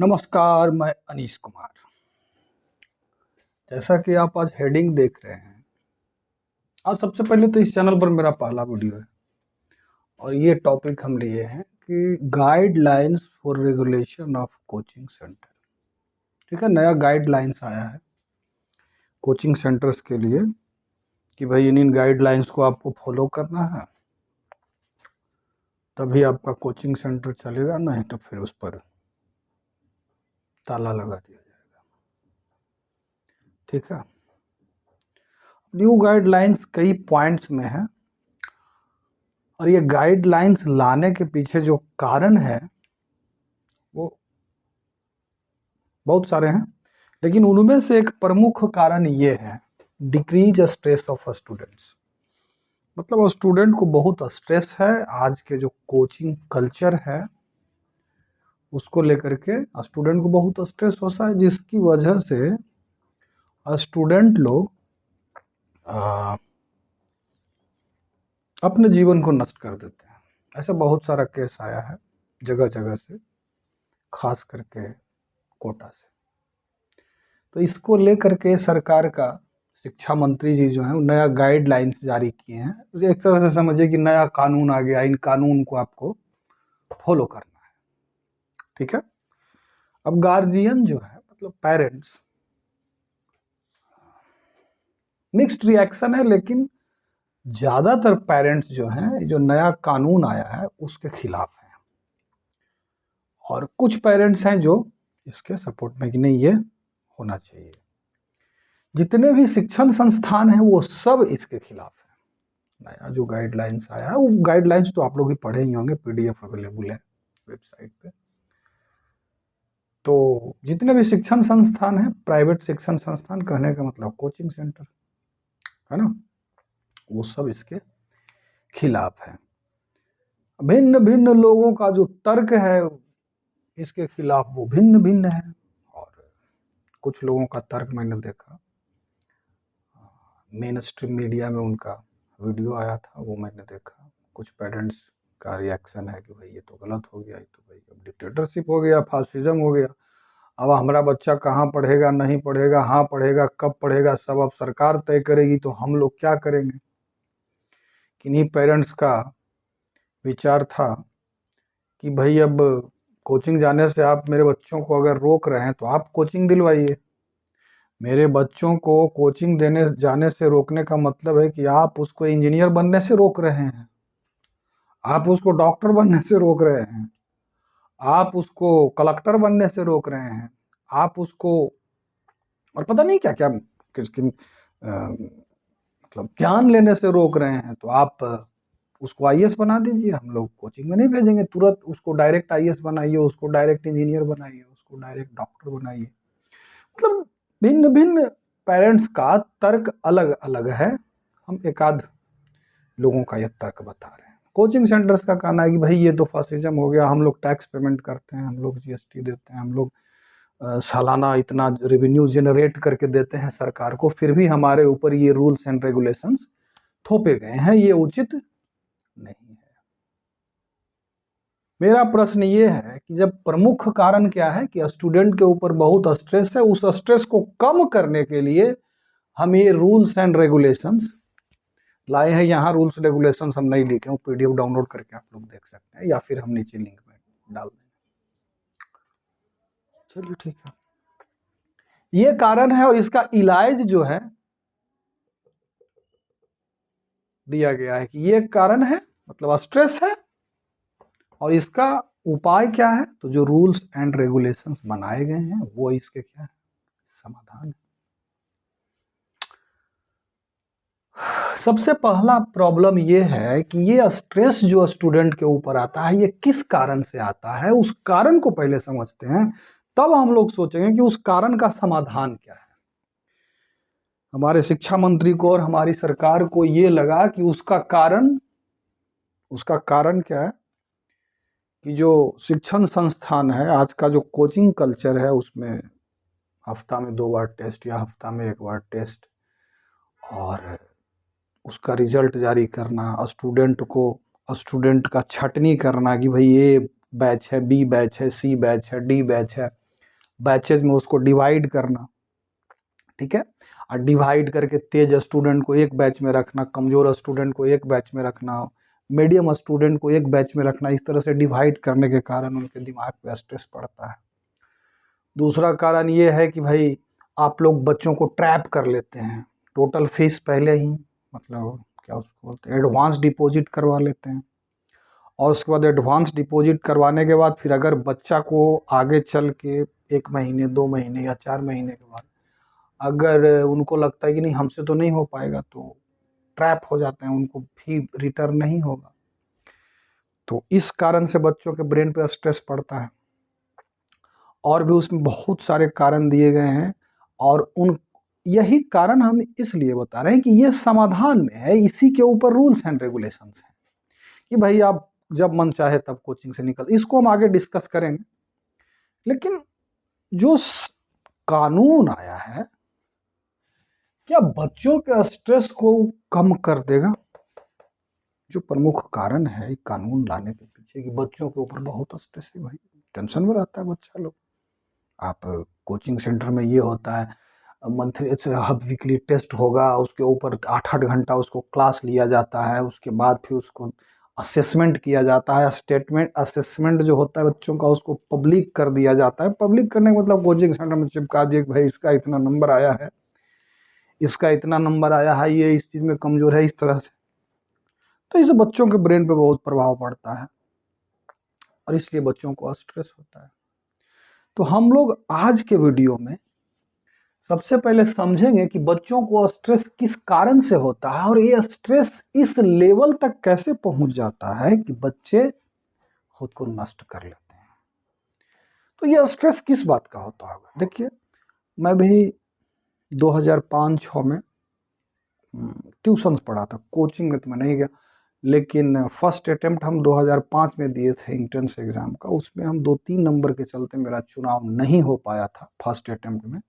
नमस्कार, मैं अनीश कुमार। जैसा कि आप आज हेडिंग देख रहे हैं, आज सबसे पहले तो इस चैनल पर मेरा पहला वीडियो है और ये टॉपिक हम लिए हैं कि guidelines for regulation of coaching centre. ठीक है, नया गाइडलाइंस आया है कोचिंग सेंटर्स के लिए कि भाई इन गाइडलाइंस को आपको फॉलो करना है, तभी आपका कोचिंग सेंटर चलेगा, नहीं तो फिर उस पर ताला लगा दिया जाएगा। ठीक है, न्यू गाइडलाइंस कई पॉइंट्स में है और ये गाइडलाइंस लाने के पीछे जो कारण है वो बहुत सारे हैं, लेकिन उनमें से एक प्रमुख कारण ये है डिक्रीज स्ट्रेस ऑफ स्टूडेंट्स। मतलब स्टूडेंट को बहुत स्ट्रेस है, आज के जो कोचिंग कल्चर है उसको लेकर के स्टूडेंट को बहुत स्ट्रेस होता है, जिसकी वजह से स्टूडेंट लोग अपने जीवन को नष्ट कर देते हैं। ऐसा बहुत सारा केस आया है जगह जगह से, खास करके कोटा से। तो इसको लेकर के सरकार का शिक्षा मंत्री जी जो है नया गाइडलाइंस जारी किए हैं। एक तरह से समझिए कि नया कानून आ गया, इन कानून को आपको फॉलो करना है। ठीक है, अब गार्जियन जो है मतलब पेरेंट्स, मिक्स्ड रिएक्शन है, लेकिन ज्यादातर पेरेंट्स जो हैं जो नया कानून आया है उसके खिलाफ हैं और कुछ पेरेंट्स हैं जो इसके सपोर्ट में कि नहीं ये होना चाहिए। जितने भी शिक्षण संस्थान हैं वो सब इसके खिलाफ है। नया जो गाइडलाइंस आया है वो गाइडलाइंस तो आप लोग ही पढ़े ही होंगे, पीडीएफ अवेलेबल है वेबसाइट पे। तो जितने भी शिक्षण संस्थान हैं, प्राइवेट शिक्षण संस्थान कहने का मतलब कोचिंग सेंटर है ना, वो सब इसके खिलाफ है। भिन्न भिन्न लोगों का जो तर्क है इसके खिलाफ वो भिन्न भिन्न है। और कुछ लोगों का तर्क मैंने देखा, मेन स्ट्रीम मीडिया में उनका वीडियो आया था, वो मैंने देखा। कुछ पेरेंट्स का रिएक्शन है कि भाई ये तो गलत हो गया, ये तो भाई अब डिक्टेटरशिप हो गया, फासिज्म हो गया, अब हमारा बच्चा कहाँ पढ़ेगा, नहीं पढ़ेगा, हाँ पढ़ेगा, कब पढ़ेगा, सब अब सरकार तय करेगी, तो हम लोग क्या करेंगे। किन्हीं पेरेंट्स का विचार था कि भाई अब कोचिंग जाने से आप मेरे बच्चों को अगर रोक रहे हैं तो आप कोचिंग दिलवाइए। मेरे बच्चों को कोचिंग देने जाने से रोकने का मतलब है कि आप उसको इंजीनियर बनने से रोक रहे हैं, आप उसको डॉक्टर बनने से रोक रहे हैं, आप उसको कलेक्टर बनने से रोक रहे हैं, आप उसको और पता नहीं क्या क्या किस किन मतलब ज्ञान लेने से रोक रहे हैं। तो आप उसको आईएएस बना दीजिए, हम लोग कोचिंग में नहीं भेजेंगे, तुरंत उसको डायरेक्ट आईएएस बनाइए, उसको डायरेक्ट इंजीनियर बनाइए, उसको डायरेक्ट डॉक्टर बनाइए। मतलब भिन्न भिन्न पेरेंट्स का तर्क अलग अलग है, हम एक आध लोगों का यह तर्क बता रहे हैं। कोचिंग सेंटर्स का कहना है कि भाई ये तो फासिज्म हो गया, हम लोग टैक्स पेमेंट करते हैं, हम लोग जीएसटी देते हैं, हम लोग सालाना इतना रेवेन्यू जनरेट करके देते हैं सरकार को, फिर भी हमारे ऊपर ये रूल्स एंड रेगुलेशंस थोपे गए हैं, ये उचित नहीं है। मेरा प्रश्न ये है कि जब प्रमुख कारण क्या है कि स्टूडेंट के ऊपर बहुत स्ट्रेस है, उस स्ट्रेस को कम करने के लिए हम ये रूल्स एंड रेगुलेशंस लाए हैं। यहाँ रूल्स रेगुलेशंस हम नहीं लिखे हैं, पीडीएफ डाउनलोड करके आप लोग देख सकते हैं या फिर हम नीचे लिंक में डाल देंगे। चलिए ठीक है, ये कारण है और इसका इलाज जो है दिया गया है कि ये कारण है, मतलब स्ट्रेस है, और इसका उपाय क्या है। तो जो रूल्स एंड रेगुलेशंस बनाए गए हैं वो इसके क्या है, समाधान है। सबसे पहला प्रॉब्लम ये है कि ये स्ट्रेस जो स्टूडेंट के ऊपर आता है ये किस कारण से आता है, उस कारण को पहले समझते हैं, तब हम लोग सोचेंगे कि उस कारण का समाधान क्या है। हमारे शिक्षा मंत्री को और हमारी सरकार को ये लगा कि उसका कारण क्या है कि जो शिक्षण संस्थान है, आज का जो कोचिंग कल्चर है, उसमें हफ्ता में 2 बार टेस्ट या हफ्ता में 1 बार टेस्ट और उसका रिजल्ट जारी करना, स्टूडेंट का छटनी करना कि भाई ये बैच है, बी बैच है, सी बैच है, डी बैच है, बैचेज में उसको डिवाइड करना, ठीक है, और डिवाइड करके तेज स्टूडेंट को एक बैच में रखना, कमजोर स्टूडेंट को एक बैच में रखना, मीडियम स्टूडेंट को एक बैच में रखना। इस तरह से डिवाइड करने के कारण उनके दिमाग पे स्ट्रेस पड़ता है। दूसरा कारण ये है कि भाई आप लोग बच्चों को ट्रैप कर लेते हैं, टोटल फीस पहले ही मतलब क्या उसको बोलते हैं एडवांस डिपॉजिट करवा लेते हैं, और उसके बाद एडवांस डिपॉजिट करवाने के बाद फिर अगर बच्चा को आगे चल के 1 महीने 2 महीने या 4 महीने के बाद अगर उनको लगता है कि नहीं हमसे तो नहीं हो पाएगा, तो ट्रैप हो जाते हैं, उनको भी रिटर्न नहीं होगा। तो इस कारण से बच्चों के ब्रेन पे स्ट्रेस पड़ता है। और भी उसमें बहुत सारे कारण दिए गए हैं, और उन यही कारण हम इसलिए बता रहे हैं कि ये समाधान में है, इसी के ऊपर रूल्स एंड रेगुलेशंस हैं कि भाई आप जब मन चाहे तब कोचिंग से निकल, इसको हम आगे डिस्कस करेंगे। लेकिन जो कानून आया है क्या बच्चों के स्ट्रेस को कम कर देगा? जो प्रमुख कारण है कानून लाने के पीछे कि बच्चों के ऊपर बहुत स्ट्रेस है भाई, टेंशन में रहता है बच्चा लोग। आप कोचिंग सेंटर में ये होता है मंथली वीकली टेस्ट होगा, उसके ऊपर 8-8 घंटा उसको क्लास लिया जाता है, उसके बाद फिर उसको असेसमेंट किया जाता है। स्टेटमेंट असेसमेंट जो होता है बच्चों का उसको पब्लिक कर दिया जाता है। पब्लिक करने का मतलब कोचिंग सेंटर में चिपका दिए कि भाई इसका इतना नंबर आया है, इसका इतना नंबर आया है, ये इस चीज़ में कमज़ोर है, इस तरह से। तो इससे बच्चों के ब्रेन पे बहुत प्रभाव पड़ता है और इसलिए बच्चों को स्ट्रेस होता है। तो हम लोग आज के वीडियो में सबसे पहले समझेंगे कि बच्चों को स्ट्रेस किस कारण से होता है और ये स्ट्रेस इस लेवल तक कैसे पहुंच जाता है कि बच्चे खुद को नष्ट कर लेते हैं। तो ये स्ट्रेस किस बात का होता होगा? देखिए, मैं भी 2005-06 में ट्यूशन्स पढ़ा था, कोचिंग में तो मैं नहीं गया, लेकिन फर्स्ट अटेम्प्ट हम 2005 में दिए थे एंट्रेंस एग्जाम का। उसमें हम 2-3 नंबर के चलते मेरा चुनाव नहीं हो पाया था फर्स्ट अटेम्प्ट में।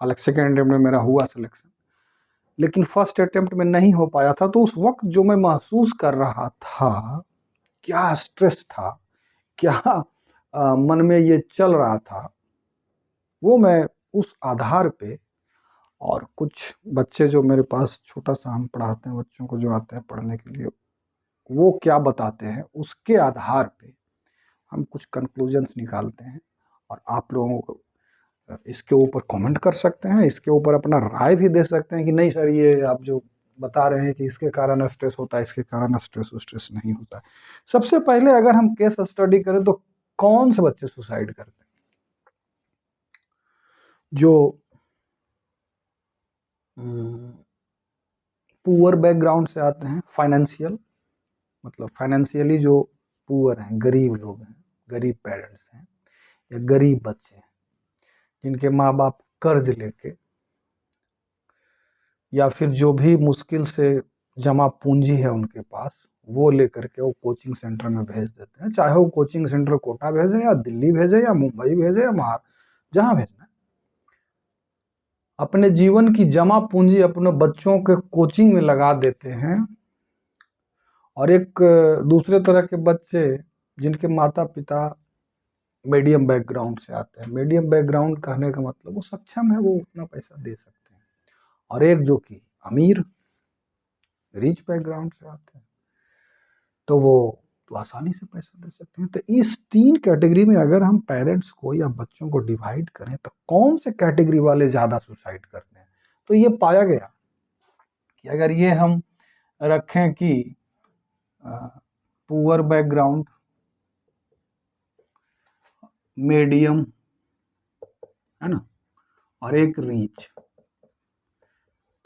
हालांकि सेकेंड अटेम्प्ट में मेरा हुआ सिलेक्शन, लेकिन फर्स्ट अटेम्प्ट में नहीं हो पाया था। तो उस वक्त जो मैं महसूस कर रहा था, क्या स्ट्रेस था, क्या मन में ये चल रहा था, वो मैं उस आधार पे और कुछ बच्चे जो मेरे पास छोटा सा हम पढ़ाते हैं बच्चों को जो आते हैं पढ़ने के लिए, वो क्या बताते हैं उसके आधार पे हम कुछ कंक्लूजन्स निकालते हैं। और आप लोगों को इसके ऊपर कमेंट कर सकते हैं, इसके ऊपर अपना राय भी दे सकते हैं कि नहीं सर ये आप जो बता रहे हैं कि इसके कारण स्ट्रेस होता है, इसके कारण स्ट्रेस नहीं होता है। सबसे पहले अगर हम केस स्टडी करें तो कौन से बच्चे सुसाइड करते हैं? जो पुअर बैकग्राउंड से आते हैं, फाइनेंशियल मतलब फाइनेंशियली जो पुअर हैं, गरीब लोग हैं, गरीब पेरेंट्स हैं या गरीब बच्चे हैं जिनके माँ बाप कर्ज लेके या फिर जो भी मुश्किल से जमा पूंजी है उनके पास, वो लेकर के वो कोचिंग सेंटर में भेज देते हैं। चाहे वो कोचिंग सेंटर कोटा भेजे या दिल्ली भेजे या मुंबई भेजे या जहां भेजना है, अपने जीवन की जमा पूंजी अपने बच्चों के कोचिंग में लगा देते हैं। और एक दूसरे तरह के बच्चे जिनके माता पिता मीडियम बैकग्राउंड से आते हैं, मीडियम बैकग्राउंड कहने का मतलब वो सक्षम है, वो उतना पैसा दे सकते हैं, और एक जो कि अमीर रिच बैकग्राउंड से आते हैं, तो वो तो आसानी से पैसा दे सकते हैं। तो इस 3 कैटेगरी में अगर हम पेरेंट्स को या बच्चों को डिवाइड करें तो कौन से कैटेगरी वाले ज़्यादा सुसाइड करते हैं? तो ये पाया गया कि अगर ये हम रखें कि पुअर बैकग्राउंड, मीडियम, है ना, और एक रीच,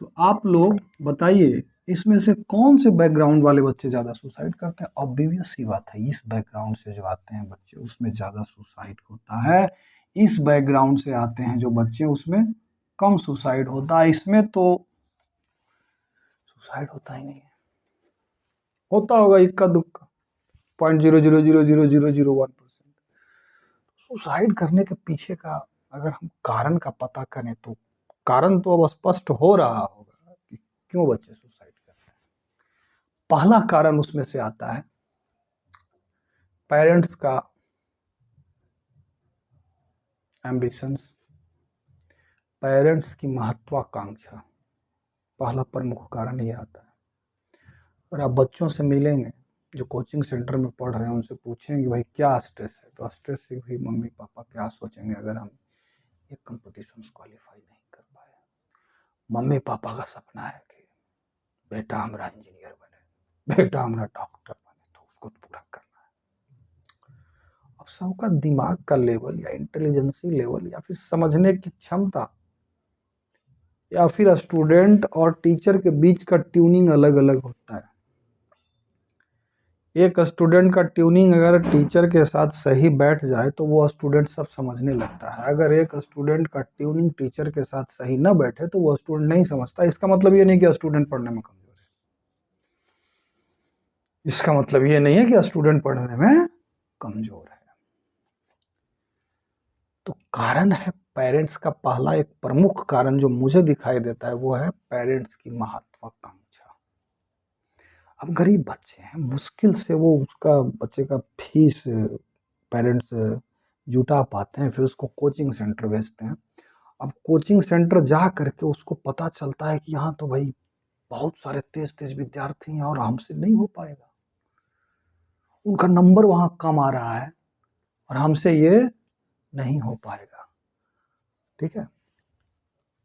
तो आप लोग बताइए इसमें से कौन से बैकग्राउंड वाले बच्चे ज़्यादा सुसाइड करते हैं? ऑब्वियस सी बात है, इस बैकग्राउंड से जो आते हैं बच्चे उसमें ज़्यादा सुसाइड होता है। इस बैकग्राउंड से आते हैं जो बच्चे उसमें कम सुसाइड होता है। इसमें तो सुसाइड होता ही नहीं है, होता होगा इक्का दुक्का 0.0000001%। सुसाइड करने के पीछे का अगर हम कारण का पता करें तो कारण तो अब स्पष्ट हो रहा होगा कि क्यों बच्चे सुसाइड करते हैं। पहला कारण उसमें से आता है पेरेंट्स का एम्बिशंस, पेरेंट्स की महत्वाकांक्षा, पहला प्रमुख कारण ये आता है। और आप बच्चों से मिलेंगे जो कोचिंग सेंटर में पढ़ रहे हैं, उनसे पूछेंगे भाई क्या स्ट्रेस है, तो स्ट्रेस से भाई मम्मी पापा क्या सोचेंगे अगर हम ये कंपटीशन क्वालिफाई नहीं कर पाए। मम्मी पापा का सपना है कि बेटा हमारा इंजीनियर बने, बेटा हमारा डॉक्टर बने, तो उसको पूरा करना है। अब सबका दिमाग का लेवल या इंटेलिजेंसी लेवल या फिर समझने की क्षमता या फिर स्टूडेंट और टीचर के बीच का ट्यूनिंग अलग अलग होता है। एक स्टूडेंट का ट्यूनिंग अगर टीचर के साथ सही बैठ जाए तो वो स्टूडेंट सब समझने लगता है। अगर एक स्टूडेंट का ट्यूनिंग टीचर के साथ सही ना बैठे तो वो स्टूडेंट नहीं समझता। इसका मतलब ये नहीं कि स्टूडेंट पढ़ने में कमजोर है, इसका मतलब ये नहीं है कि स्टूडेंट पढ़ने में कमजोर है। तो कारण है पेरेंट्स का। पहला एक प्रमुख कारण जो मुझे दिखाई देता है वो है पेरेंट्स की महत्वाकांक्षा। अब गरीब बच्चे हैं, मुश्किल से वो उसका बच्चे का फीस पेरेंट्स जुटा पाते हैं, फिर उसको कोचिंग सेंटर भेजते हैं। अब कोचिंग सेंटर जा करके उसको पता चलता है कि यहाँ तो भाई बहुत सारे तेज तेज विद्यार्थी हैं और हमसे नहीं हो पाएगा, उनका नंबर वहां कम आ रहा है और हमसे ये नहीं हो पाएगा। ठीक है,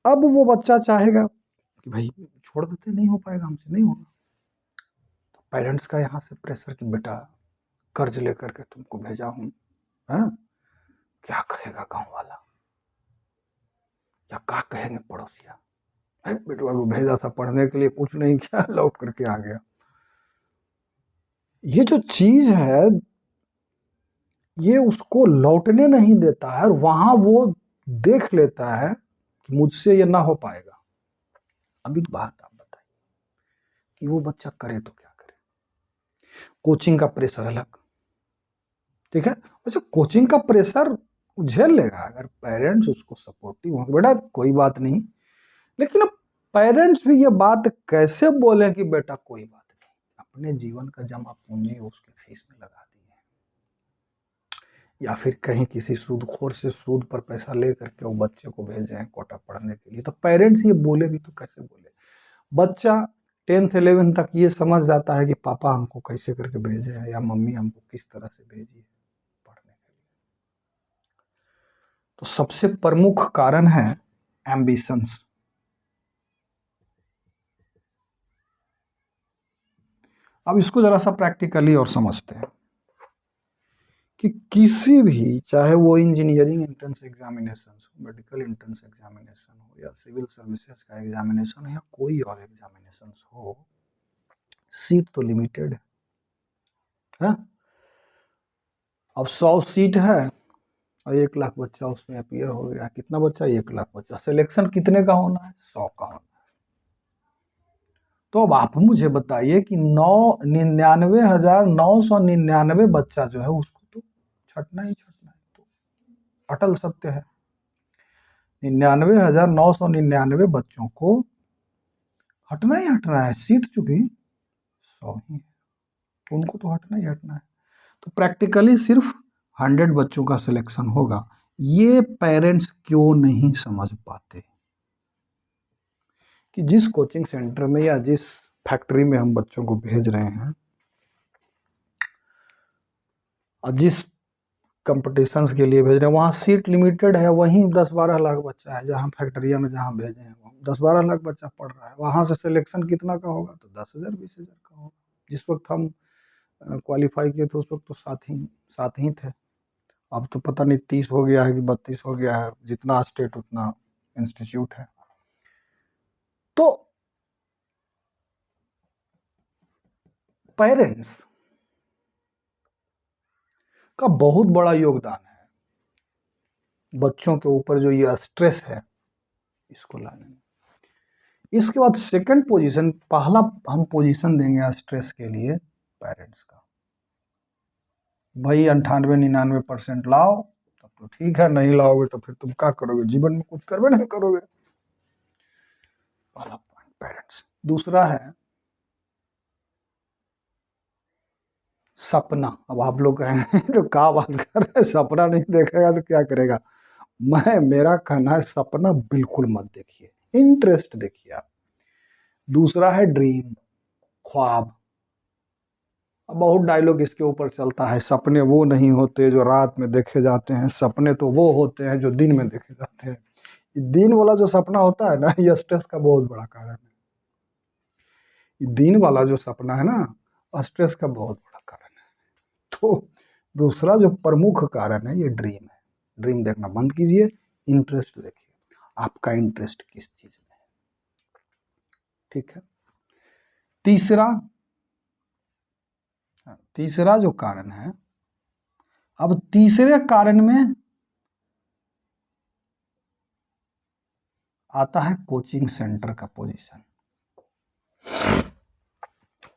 अब वो बच्चा चाहेगा कि भाई छोड़ देते, नहीं हो पाएगा, हमसे नहीं होगा। तो पेरेंट्स का यहाँ से प्रेशर कि बेटा कर्ज लेकर के तुमको भेजा हूं, क्या कहेगा गांव वाला या क्या कहेंगे पड़ोसिया, बेटवा को भेजा था पढ़ने के लिए, कुछ नहीं किया, लौट करके आ गया। ये जो चीज है ये उसको लौटने नहीं देता है और वहां वो देख लेता है कि मुझसे ये ना हो पाएगा। अब एक बात आप बताइए कि वो बच्चा करे तो क्या करे। कोचिंग का प्रेशर अलग, ठीक है, वैसे कोचिंग का प्रेशर झेल लेगा अगर पेरेंट्स उसको सपोर्टिव होंगे, बेटा कोई बात नहीं। लेकिन अब पेरेंट्स भी ये बात कैसे बोले कि बेटा कोई बात नहीं, अपने जीवन का जमा पूंजी उसके फीस में लगा दी है, या फिर कहीं किसी सूदखोर से सूद पर पैसा ले करके वो बच्चे को भेजे हैं कोटा पढ़ने के लिए। तो पेरेंट्स ये बोले भी तो कैसे बोले। बच्चा 10th 11th तक ये समझ जाता है कि पापा हमको कैसे करके भेजे हैं या मम्मी हमको किस तरह से भेजी है पढ़ने के लिए। तो सबसे प्रमुख कारण है एम्बिशंस। अब इसको जरा सा प्रैक्टिकली और समझते हैं कि किसी भी, चाहे वो इंजीनियरिंग एंट्रेंस एग्जामिनेशन हो, मेडिकल एंट्रेंस एग्जामिनेशन हो या सिविल सर्विसेज का एग्जामिनेशन हो या कोई और एग्जामिनेशन हो, सीट तो लिमिटेड है। अब 100 सीट है और 1 लाख बच्चा उसमें अपीयर हो गया। कितना बच्चा? 1 लाख बच्चा। सिलेक्शन कितने का होना है? 100 का होना है। तो अब आप मुझे बताइए कि 99,999 बच्चा जो है उसको तो छटना ही छटना है। तो अटल सत्य है, 99,999 बच्चों को हटना ही हटना है। सीट चूंकि 100 ही है, उनको तो हटना ही हटना है। तो प्रैक्टिकली सिर्फ 100 बच्चों का सिलेक्शन होगा। ये पेरेंट्स क्यों नहीं समझ पाते कि जिस कोचिंग सेंटर में या जिस फैक्ट्री में हम बच्चों को भेज रहे हैं और जिस कंपटीशंस के लिए भेज रहे हैं वहाँ सीट लिमिटेड है। वहीं 10-12 लाख बच्चा है, जहाँ फैक्ट्रिया में जहाँ भेजे हैं 10-12 लाख बच्चा पढ़ रहा है। वहाँ से सिलेक्शन कितना का होगा? तो 10,000 20,000 का होगा। जिस वक्त हम क्वालिफाई किए थे उस वक्त तो 7 ही थे। अब तो पता नहीं 30 हो गया है कि 32 हो गया है, जितना स्टेट उतना इंस्टीट्यूट है। तो पेरेंट्स का बहुत बड़ा योगदान है बच्चों के ऊपर जो ये स्ट्रेस है इसको लाने में। इसके बाद सेकंड पोजीशन, पहला हम पोजीशन देंगे स्ट्रेस के लिए पेरेंट्स का। भाई 98-99% लाओ तब तो ठीक है, नहीं लाओगे तो फिर तुम क्या करोगे? जीवन में कुछ करवे नहीं करोगे। पहला पॉइंट पेरेंट्स। दूसरा है सपना। अब आप लोग कहेंगे तो क्या बात कर रहे हैं, सपना नहीं देखेगा तो क्या करेगा? मेरा कहना है सपना बिल्कुल मत देखिए, इंटरेस्ट देखिए आप। दूसरा है ड्रीम, ख्वाब। अब बहुत डायलॉग इसके ऊपर चलता है, सपने वो नहीं होते जो रात में देखे जाते हैं, सपने तो वो होते हैं जो दिन में देखे जाते हैं। ये दिन वाला जो सपना होता है ना, ये स्ट्रेस का बहुत बड़ा कारण है। ये दिन वाला जो सपना है ना, स्ट्रेस का बहुत बड़ा कारण है। तो दूसरा जो प्रमुख कारण है, ये ड्रीम है। ड्रीम देखना बंद कीजिए, इंटरेस्ट देखिए, आपका इंटरेस्ट किस चीज में है। ठीक है। तीसरा तीसरा जो कारण है, अब तीसरे कारण में आता है कोचिंग सेंटर का पोजीशन।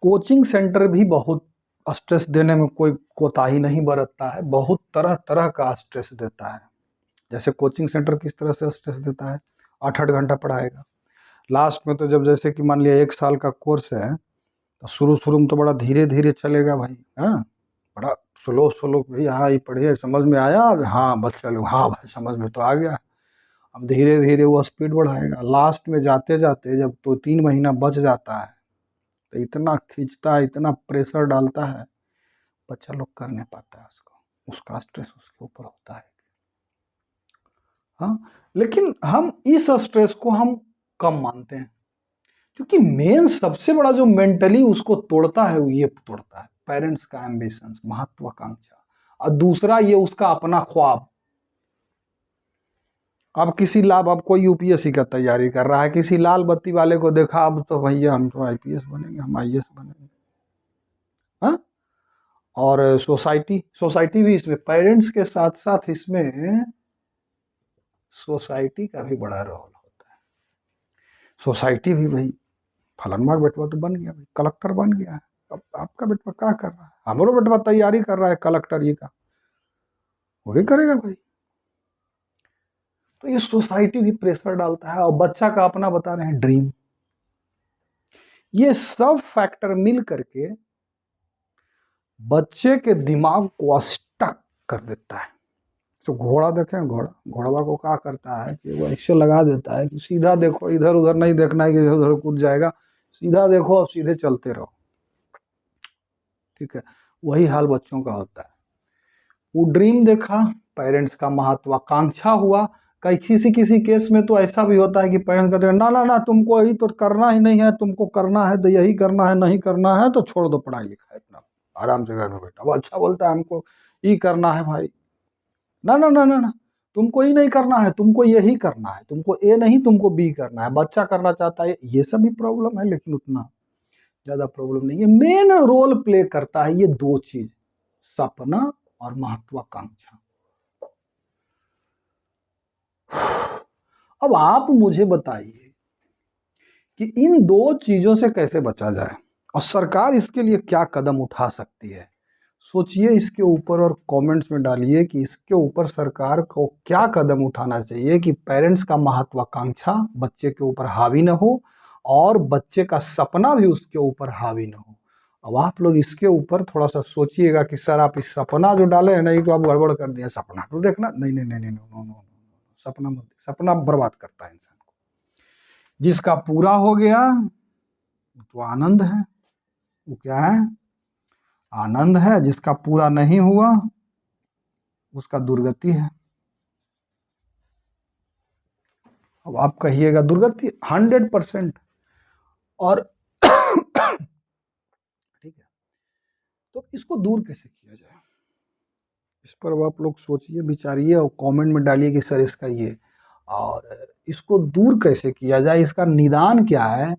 कोचिंग सेंटर भी बहुत स्ट्रेस देने में कोई कोताही नहीं बरतता है, बहुत तरह तरह का स्ट्रेस देता है। जैसे कोचिंग सेंटर किस तरह से स्ट्रेस देता है, 8-8 घंटा पढ़ाएगा, लास्ट में तो जब जैसे कि मान लिया 1 साल का कोर्स है, तो शुरू शुरू में तो बड़ा धीरे धीरे चलेगा भाई, हाँ, बड़ा स्लो स्लो भाई, हाँ ये पढ़िए समझ में आया, हाँ बस चलो, हाँ भाई समझ में तो आ गया। अब धीरे धीरे वो स्पीड बढ़ाएगा, लास्ट में जाते जाते जब 2-3 महीना बच जाता है, तो इतना खींचता है, इतना प्रेशर डालता है, बच्चा लोग कर नहीं पाता है उसको, उसका स्ट्रेस उसके ऊपर होता है। हाँ, लेकिन हम इस स्ट्रेस को हम कम मानते हैं, क्योंकि मेन सबसे बड़ा जो मेंटली उसको तोड़ता है, वो ये तोड़ता है पेरेंट्स का एम्बिशंस, महत्वाकांक्षा, और दूसरा ये उसका अपना ख्वाब। अब किसी लाभ, अब कोई यूपीएससी का तैयारी कर रहा है, किसी लाल बत्ती वाले को देखा, अब तो भैया हम तो आईपीएस बनेंगे, हम आईएएस बनेंगे। हाँ, और सोसाइटी भी इसमें, पेरेंट्स के साथ साथ इसमें सोसाइटी का भी बड़ा रोल होता है। सोसाइटी भी भाई, फलाना बेटवा तो बन गया भाई, कलेक्टर बन गया है, अब आपका बेटवा क्या कर रहा है, हमारा बेटवा तैयारी कर रहा है कलेक्टर ये का, वो भी करेगा भाई। तो ये सोसाइटी भी प्रेशर डालता है, और बच्चा का अपना बता रहे हैं ड्रीम। ये सब फैक्टर मिल करके बच्चे के दिमाग को स्टक कर देता है। तो घोड़ा देखें, घोड़वा को क्या करता है कि वो ऐसे लगा देता है कि सीधा देखो, इधर उधर नहीं देखना है कि इधर उधर कूद जाएगा, सीधा देखो और सीधे चलते रहो। ठीक है, वही हाल बच्चों का होता है। वो ड्रीम देखा, पेरेंट्स का महत्वाकांक्षा हुआ। किसी केस में तो ऐसा भी होता है कि पेरेंट्स कहते हैं ना ना ना, तुमको यही तो करना ही नहीं है, तुमको करना है तो यही करना है, नहीं करना है तो छोड़ दो पढ़ाई लिखाई, अपना आराम से घर में बैठा। वो अच्छा बोलता है हमको ये करना है भाई, ना ना ना ना ना, तुमको ही नहीं करना है, तुमको यही करना है, तुमको ए नहीं तुमको बी करना है। बच्चा करना चाहता है, ये सब भी प्रॉब्लम है, लेकिन उतना ज्यादा प्रॉब्लम नहीं है। मेन रोल प्ले करता है ये दो चीज, सपना और महत्वाकांक्षा। अब आप मुझे बताइए कि इन दो चीजों से कैसे बचा जाए, और सरकार इसके लिए क्या कदम उठा सकती है। सोचिए इसके ऊपर और कमेंट्स में डालिए कि इसके ऊपर सरकार को क्या कदम उठाना चाहिए कि पेरेंट्स का महत्वाकांक्षा बच्चे के ऊपर हावी न हो, और बच्चे का सपना भी उसके ऊपर हावी न हो। अब आप लोग इसके ऊपर थोड़ा सा सोचिएगा कि सर आप इस सपना जो डाले हैं ना, ये तो आप गड़बड़ कर दिए, सपना तो देखना नहीं नहीं नहीं नहीं, नो नो नो, सपना मत, सपना बर्बाद करता है इंसान को। जिसका पूरा हो गया तो आनंद है, वो क्या है, आनंद है। जिसका पूरा नहीं हुआ उसका दुर्गति है। अब आप कहिएगा दुर्गति 100%। और ठीक है, तो इसको दूर कैसे किया जाए, इस पर अब आप लोग सोचिए, विचारिए और कमेंट में डालिए कि सर इसका ये, और इसको दूर कैसे किया जाए, इसका निदान क्या है।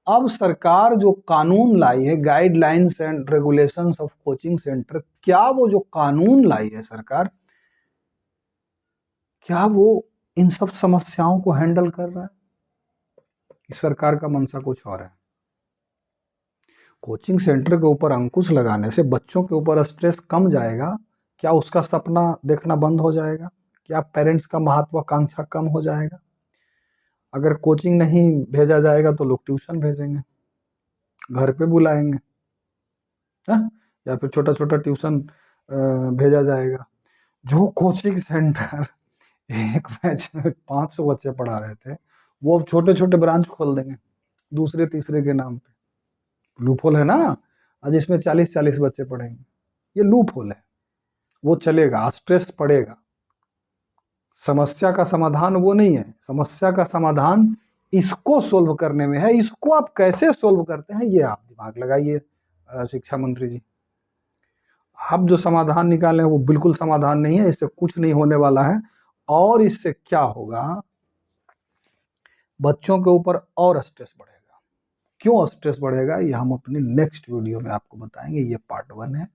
अब सरकार जो कानून लाई है, guidelines and regulations of coaching centre, क्या वो जो कानून लाई है सरकार, क्या वो इन सब समस्याओं को हैंडल कर रहा है, कि सरकार का मंशा कुछ और है। कोचिंग सेंटर के ऊपर अंकुश लगाने से बच्चों के ऊपर स्ट्रेस कम जाएगा, क्या उसका सपना देखना बंद हो जाएगा, क्या पेरेंट्स का महत्वाकांक्षा कम हो जाएगा। अगर कोचिंग नहीं भेजा जाएगा तो लोग ट्यूशन भेजेंगे, घर पे बुलाएंगे, है? या फिर छोटा छोटा ट्यूशन भेजा जाएगा। जो कोचिंग सेंटर एक बैच में 500 बच्चे पढ़ा रहे थे, वो अब छोटे-छोटे ब्रांच खोल देंगे, दूसरे तीसरे के नाम पे। लूपहोल है ना, आज इसमें 40-40 बच्चे पढ़ेंगे, ये लूपहोल है, वो चलेगा, स्ट्रेस पड़ेगा। समस्या का समाधान वो नहीं है, समस्या का समाधान इसको सोल्व करने में है। इसको आप कैसे सोल्व करते हैं, ये आप दिमाग लगाइए शिक्षा मंत्री जी। आप जो समाधान निकाले हैं वो बिल्कुल समाधान नहीं है, इससे कुछ नहीं होने वाला है। और इससे क्या होगा, बच्चों के ऊपर और स्ट्रेस बढ़ेगा। क्यों स्ट्रेस बढ़ेगा, ये हम अपने नेक्स्ट वीडियो में आपको बताएंगे। ये पार्ट 1 है,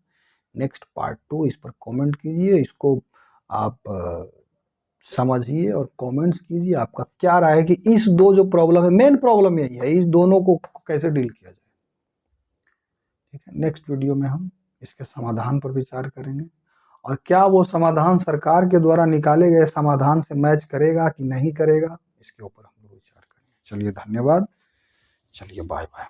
नेक्स्ट पार्ट 2 इस पर कमेंट कीजिए, इसको आप समझिए और कमेंट्स कीजिए आपका क्या राय है कि इस दो जो प्रॉब्लम है, मेन प्रॉब्लम यही है, इस दोनों को कैसे डील किया जाए। ठीक है, नेक्स्ट वीडियो में हम इसके समाधान पर विचार करेंगे, और क्या वो समाधान सरकार के द्वारा निकाले गए समाधान से मैच करेगा कि नहीं करेगा, इसके ऊपर हम लोग विचार करेंगे। चलिए धन्यवाद, चलिए बाय बाय।